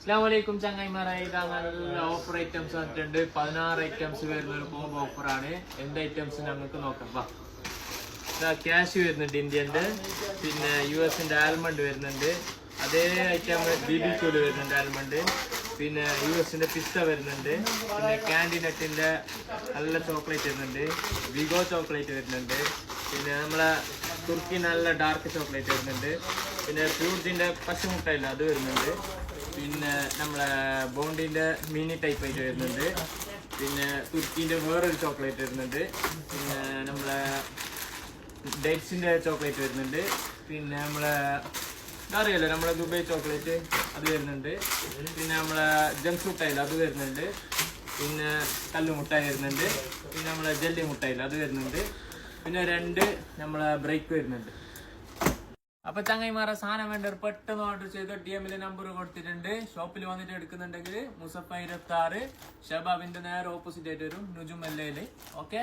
അസ്സലാമലൈക്കും ചങ്ങായിമാരെ, ഇതാ നല്ല ഓഫർ ഐറ്റംസ് വന്നിട്ടുണ്ട്. 16 ഐറ്റംസ് വരുന്ന ഒരു കോംബോ ഓഫറാണ്. എന്ത് ഐറ്റംസ് ഞങ്ങൾക്ക് നോക്കാം. വാ, ഇതാ ക്യാഷ് വരുന്നുണ്ട് ഇന്ത്യൻ്റെ, പിന്നെ US-ന്റെ ആൽമണ്ട് വരുന്നുണ്ട്. അതേ ഐറ്റം BBQ വരുന്നുണ്ട് ആൽമണ്ട്. പിന്നെ US-ന്റെ പിസ്ത വരുന്നുണ്ട്. പിന്നെ ക്യാൻഡി നട്ടിൻ്റെ നല്ല ചോക്ലേറ്റ് വരുന്നുണ്ട്. വിഗോ ചോക്ലേറ്റ് വരുന്നുണ്ട്. പിന്നെ നമ്മളെ തുർക്കി നല്ല ഡാർക്ക് ചോക്ലേറ്റ് വരുന്നുണ്ട്. പിന്നെ ഫ്രൂട്ട്സിൻ്റെ പച്ചമുട്ടയില്ല അത് വരുന്നുണ്ട്. പിന്നെ നമ്മളെ ബോണ്ടിൻ്റെ മിനി ടൈപ്പ് ആയിട്ട് വരുന്നുണ്ട്. പിന്നെ തുർക്കീൻ്റെ വേറൊരു ചോക്ലേറ്റ് വരുന്നുണ്ട്. പിന്നെ നമ്മളെ ഡേറ്റ്സിൻ്റെ ചോക്ലേറ്റ് വരുന്നുണ്ട്. പിന്നെ നമ്മളെ അറിയാലോ നമ്മളെ ദുബായ് ചോക്ലേറ്റ് അത് വരുന്നുണ്ട്. പിന്നെ നമ്മളെ ജംഗ് ഫ്രൂട്ടായില്ല അത് വരുന്നുണ്ട്. പിന്നെ കല്ല് മുട്ടായി വരുന്നുണ്ട്. പിന്നെ നമ്മളെ ജെല്ലി മുട്ടായില്ല അത് വരുന്നുണ്ട്. പിന്നെ 2 നമ്മളെ ബ്രേക്ക് വരുന്നുണ്ട്. അപ്പൊ ചങ്ങായിമാരെ, സാധനം വേണ്ടവർ പെട്ടെന്ന് ഓർഡർ ചെയ്ത് DM നമ്പർ കൊടുത്തിട്ടുണ്ട്. ഷോപ്പിൽ വന്നിട്ട് എടുക്കുന്നുണ്ടെങ്കിൽ മുസഫ 26 ഷബാബിന്റെ നേരെ ഓപ്പോസിറ്റ് ആയിട്ട് വരും, നുജുമല്ലയില്. ഓക്കെ.